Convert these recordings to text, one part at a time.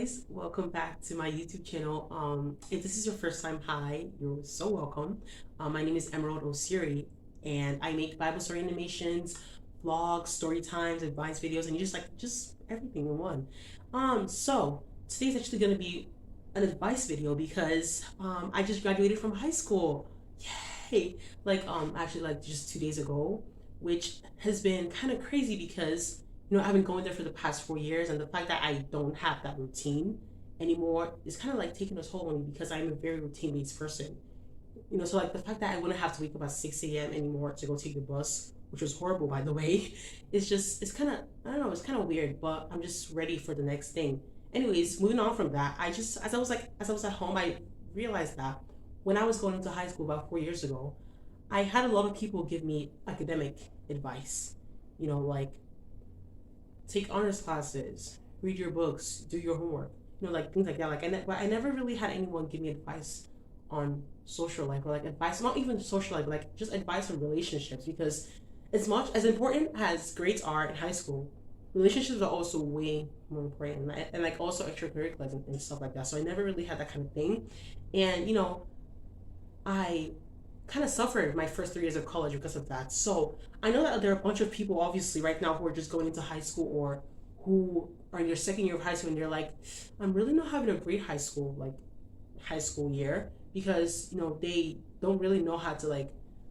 guys, welcome back to my YouTube channel. If this is your first time, hi, you're so welcome. My name is Emerald Osiri, and I make Bible story animations, vlogs, story times, advice videos, and just everything in one. So today's actually gonna be an advice video because I just graduated from high school. Yay! Actually like just 2 days ago, which has been kind of crazy because I've been going there for the past 4 years, and the fact that I don't have that routine anymore is kind of like taking a toll on me because I'm a very routine based person. So like the fact that I wouldn't have to wake up at 6 a.m. anymore to go take the bus, which was horrible by the way, it's kind of, I don't know, it's kind of weird, but I'm just ready for the next thing. Anyways, moving on from that, I just, as I was at home, I realized that when I was going into high school about 4 years ago, I had a lot of people give me academic advice. Like take honors classes, read your books, do your homework, like things like that. But I never really had anyone give me advice on social life or like advice, not even social life, like just advice on relationships. Because as much as important as grades are in high school, relationships are also way more important, and like also extracurriculars and stuff like that. So I never really had that kind of thing, and I kind of suffered my first 3 years of college because of that. So I know that there are a bunch of people, obviously, right now who are just going into high school or who are in their second year of high school, and they're like, I'm really not having a great high school year because they don't really know how to like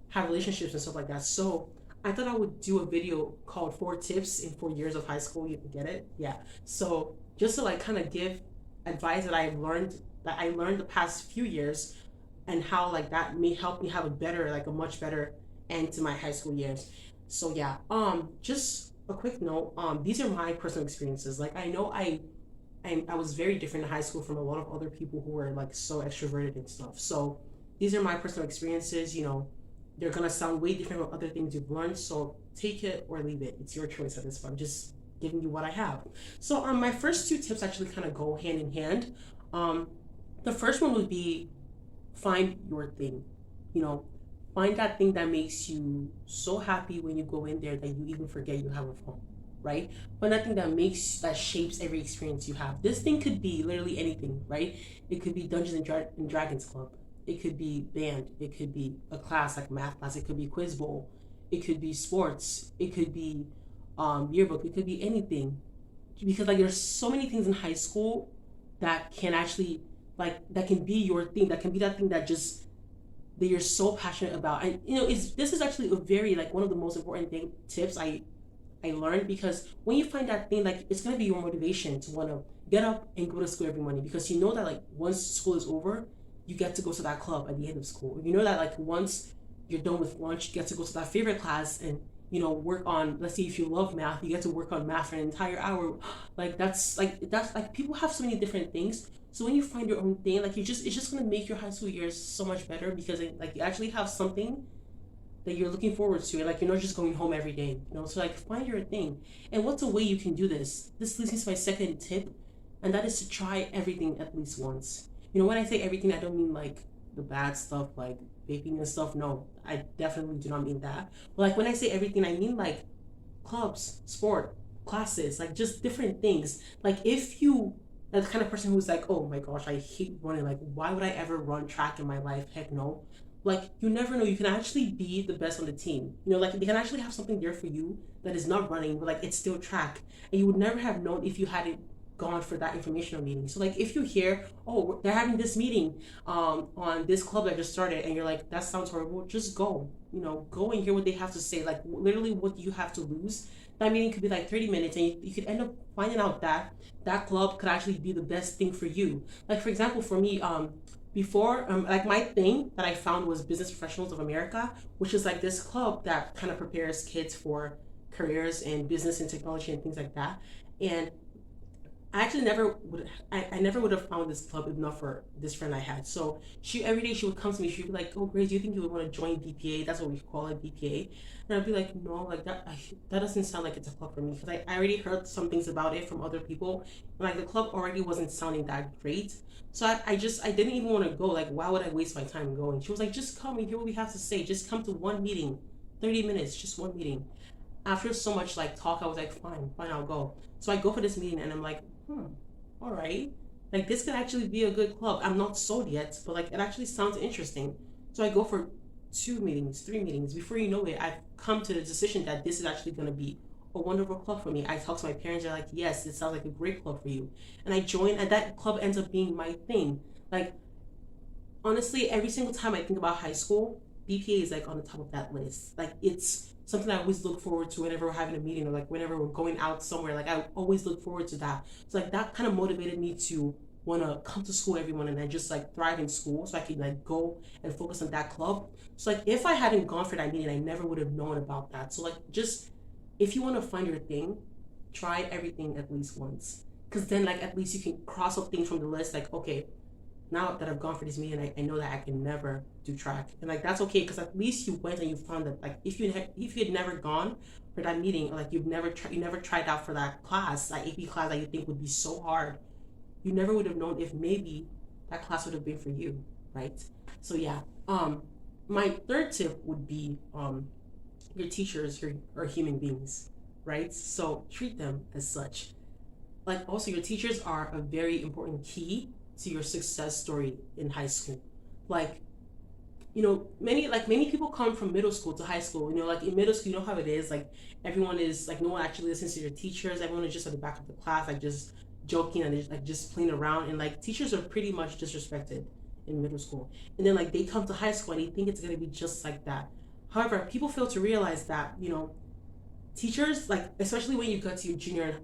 have relationships and stuff like that. So I thought I would do a video called 4 tips in 4 years of high school. You can get it, yeah. So just to like kind of give advice that I learned the past few years, and how like that may help me have a much better end to my high school years. So yeah, just a quick note. These are my personal experiences. Like I know I was very different in high school from a lot of other people who were like so extroverted and stuff. So these are my personal experiences. They're gonna sound way different from other things you've learned. So take it or leave it. It's your choice at this point. I'm just giving you what I have. So my first 2 tips actually kind of go hand in hand. Um, the first one would be find your thing. You know, find that thing that makes you so happy when you go in there that you even forget you have a phone, right? But nothing that shapes every experience you have. This thing could be literally anything, right? It could be Dungeons and Dragons Club. It could be band. It could be a class like math class. It could be quiz bowl. It could be sports. It could be yearbook. It could be anything, because like there's so many things in high school that can actually that can be your thing, that can be that thing that you're so passionate about. And it's this is actually a very like one of the most important tips I learned, because when you find that thing, like it's gonna be your motivation to want to get up and go to school every morning, because you know that like once school is over, you get to go to that club at the end of school. You know that like once you're done with lunch, you get to go to that favorite class and work on, let's say if you love math, you get to work on math for an entire hour. Like people have so many different things. So when you find your own thing, like it's just gonna make your high school years so much better, because like you actually have something that you're looking forward to, and like you're not just going home every day. So like find your thing. And what's a way you can do this? This leads me to my second tip, and that is to try everything at least once. When I say everything, I don't mean like the bad stuff like vaping and stuff. No, I definitely do not mean that. But like when I say everything, I mean like clubs, sport, classes, like just different things. Like if you are the kind of person who's like, oh my gosh, I hate running. Like, why would I ever run track in my life? Heck no. Like, you never know. You can actually be the best on the team. Like they can actually have something there for you that is not running, but like it's still track. And you would never have known if you hadn't gone for that informational meeting. So like if you hear, oh, they're having this meeting on this club that just started, and you're like, that sounds horrible, just go. Go and hear what they have to say. Like literally what you have to lose. That meeting could be like 30 minutes, and you could end up finding out that that club could actually be the best thing for you. Like for example, for me, before like my thing that I found was Business Professionals of America, which is like this club that kind of prepares kids for careers in business and technology and things like that. And I never would have found this club if not for this friend I had. So she every day she would come to me, she'd be like, oh Grace, do you think you would want to join BPA? That's what we call it, BPA. And I'd be like, no, like that doesn't sound like it's a club for me, because I already heard some things about it from other people, and like the club already wasn't sounding that great. So I didn't even want to go. Like, why would I waste my time going? She was like, just come and hear what we have to say. Just come to one meeting, 30 minutes, just one meeting. After so much like talk, I was like, fine, I'll go. So I go for this meeting, and I'm like, all right. like this could actually be a good club. I'm not sold yet, but like it actually sounds interesting. So I go for 2 meetings, 3 meetings. Before you know it, I've come to the decision that this is actually going to be a wonderful club for me. I talk to my parents, they're like, yes, it sounds like a great club for you. And I join, and that club ends up being my thing. Like, honestly, every single time I think about high school, BPA is like on the top of that list. Like, it's something I always look forward to whenever we're having a meeting or like whenever we're going out somewhere. Like, I always look forward to that. So, like, that kind of motivated me to want to come to school everyone and then just like thrive in school so I can like go and focus on that club. So like if I hadn't gone for that meeting, I never would have known about that. So like just if you want to find your thing, try everything at least once. Cause then like at least you can cross off things from the list. Like okay, now that I've gone for this meeting, I know that I can never do track, and like that's okay because at least you went and you found that like if you had never gone for that meeting, or like you never tried out for that class, that AP class that you think would be so hard, you never would have known if maybe that class would have been for you, right? So yeah, my third tip would be your teachers are human beings, right? So treat them as such. Like also your teachers are a very important key to your success story in high school. Like many people come from middle school to high school. Like in middle school, you know how it is. Like everyone is like no one actually listens to your teachers. Everyone is just at the back of the class, like just joking and like just playing around. And like teachers are pretty much disrespected in middle school. And then like they come to high school and they think it's gonna be just like that. However, people fail to realize that teachers, like especially when you go to your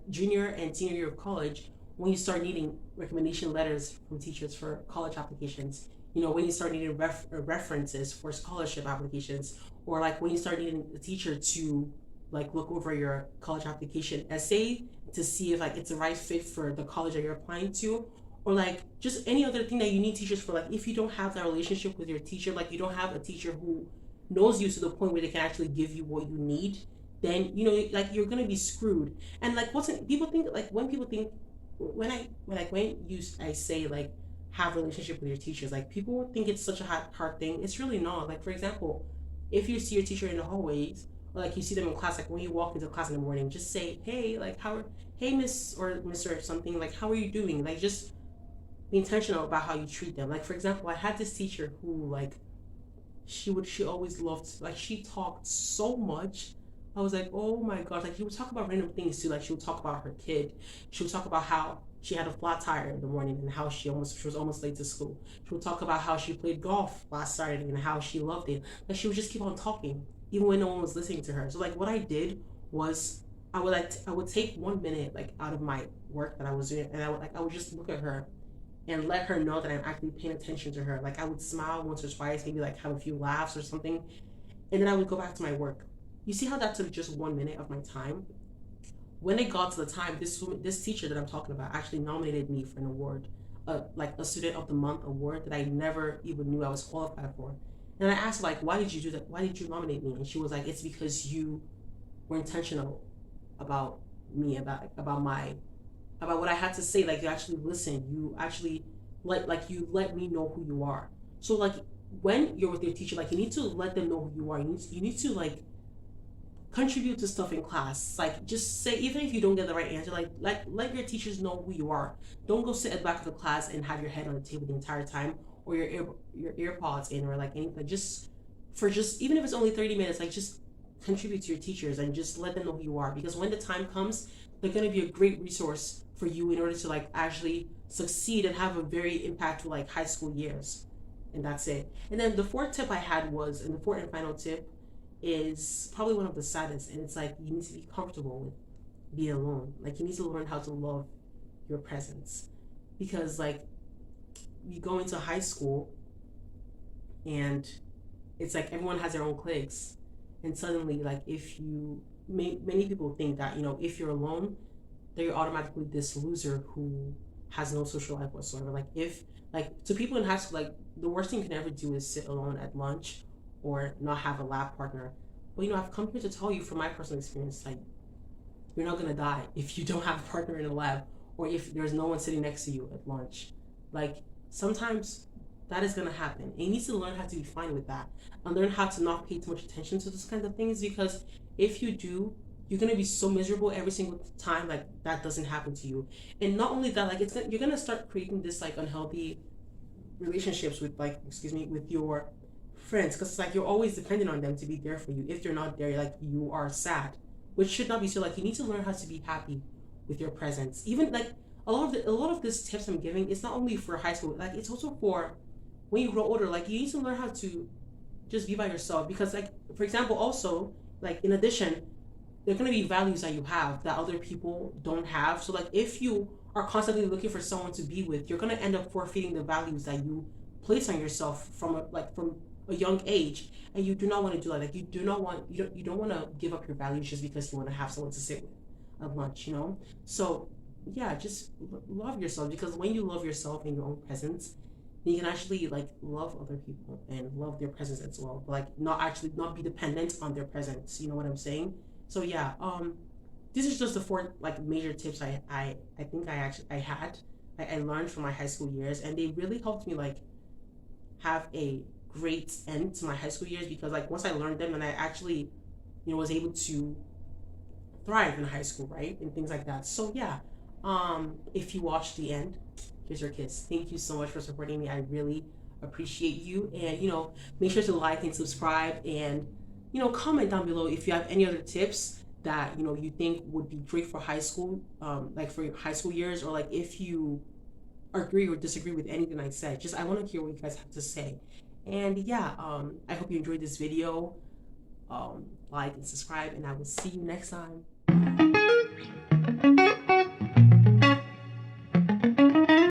junior and senior year of college, when you start needing recommendation letters from teachers for college applications, when you start needing references for scholarship applications, or like when you start needing a teacher to like look over your college application essay to see if like it's the right fit for the college that you're applying to, or like just any other thing that you need teachers for. Like if you don't have that relationship with your teacher, like you don't have a teacher who knows you to the point where they can actually give you what you need, then like you're gonna be screwed. And like what's people think, like when people think, when I say like have a relationship with your teachers, like people think it's such a hard thing. It's really not. Like for example, if you see your teacher in the hallways, or like you see them in class, like when you walk into class in the morning, just say hey, like hey miss or Mr. or something, like how are you doing. Like just be intentional about how you treat them. Like for example, I had this teacher who like she always loved, like she talked so much. I was like, oh my gosh, like she would talk about random things too. Like she would talk about her kid. She would talk about how she had a flat tire in the morning and how she was almost late to school. She would talk about how she played golf last Saturday and how she loved it. Like she would just keep on talking, even when no one was listening to her. So like what I did was I would take 1 minute like out of my work that I was doing, and I would just look at her and let her know that I'm actually paying attention to her. Like I would smile once or twice, maybe like have a few laughs or something, and then I would go back to my work. You see how that took just 1 minute of my time? When it got to the time, this teacher that I'm talking about actually nominated me for an award, like a Student of the Month award that I never even knew I was qualified for. And I asked her, like, why did you do that? Why did you nominate me? And she was like, it's because you were intentional about me, about what I had to say. Like you actually listened. You actually you let me know who you are. So like when you're with your teacher, like you need to let them know who you are. You need to like contribute to stuff in class. Like just say, even if you don't get the right answer, like let your teachers know who you are. Don't go sit at the back of the class and have your head on the table the entire time, or your earpods in, or like anything. Just even if it's only 30 minutes, like just contribute to your teachers and just let them know who you are, because when the time comes, they're going to be a great resource for you in order to like actually succeed and have a very impactful like high school years. And that's it. And then the fourth tip I had was, and the fourth and final tip is probably one of the saddest, and it's like you need to be comfortable with being alone. Like you need to learn how to love your presence, because like you go into high school and it's like everyone has their own cliques, and suddenly like if you many people think that if you're alone, that you're automatically this loser who has no social life whatsoever. Like if like to people in high school, like the worst thing you can ever do is sit alone at lunch or not have a lab partner. But I've come here to tell you from my personal experience, like you're not gonna die if you don't have a partner in the lab, or if there's no one sitting next to you at lunch. Like sometimes that is gonna happen. And you need to learn how to be fine with that and learn how to not pay too much attention to those kinds of things, because if you do, you're gonna be so miserable every single time like that doesn't happen to you. And not only that, like you're gonna start creating this like unhealthy relationships with like, excuse me, with your friends, because it's like you're always dependent on them to be there for you. If they're not there, like you are sad, which should not be. So like you need to learn how to be happy with your presence. Even like a lot of these tips I'm giving is not only for high school, like it's also for when you grow older. Like you need to learn how to just be by yourself, because like for example also, like in addition, there are going to be values that you have that other people don't have. So like if you are constantly looking for someone to be with, you're going to end up forfeiting the values that you place on yourself from from a young age. And you do not want to do that. Like you don't want to give up your values just because you want to have someone to sit with at lunch, you know. So yeah, just love yourself, because when you love yourself in your own presence, you can actually like love other people and love their presence as well, like not be dependent on their presence, you know what I'm saying? So yeah, these are just the four like major tips I think I had, I learned from my high school years, and they really helped me like have a great end to my high school years, because like once I learned them and I actually, you know, was able to thrive in high school, right, and things like that. So yeah, if you watch the end, here's your kiss. Thank you so much for supporting me. I really appreciate you, and you know, make sure to like and subscribe, and you know, comment down below if you have any other tips that you know you think would be great for high school, like for your high school years, or like if you agree or disagree with anything I said. Just I want to hear what you guys have to say. And yeah, I hope you enjoyed this video. Like and subscribe, and I will see you next time.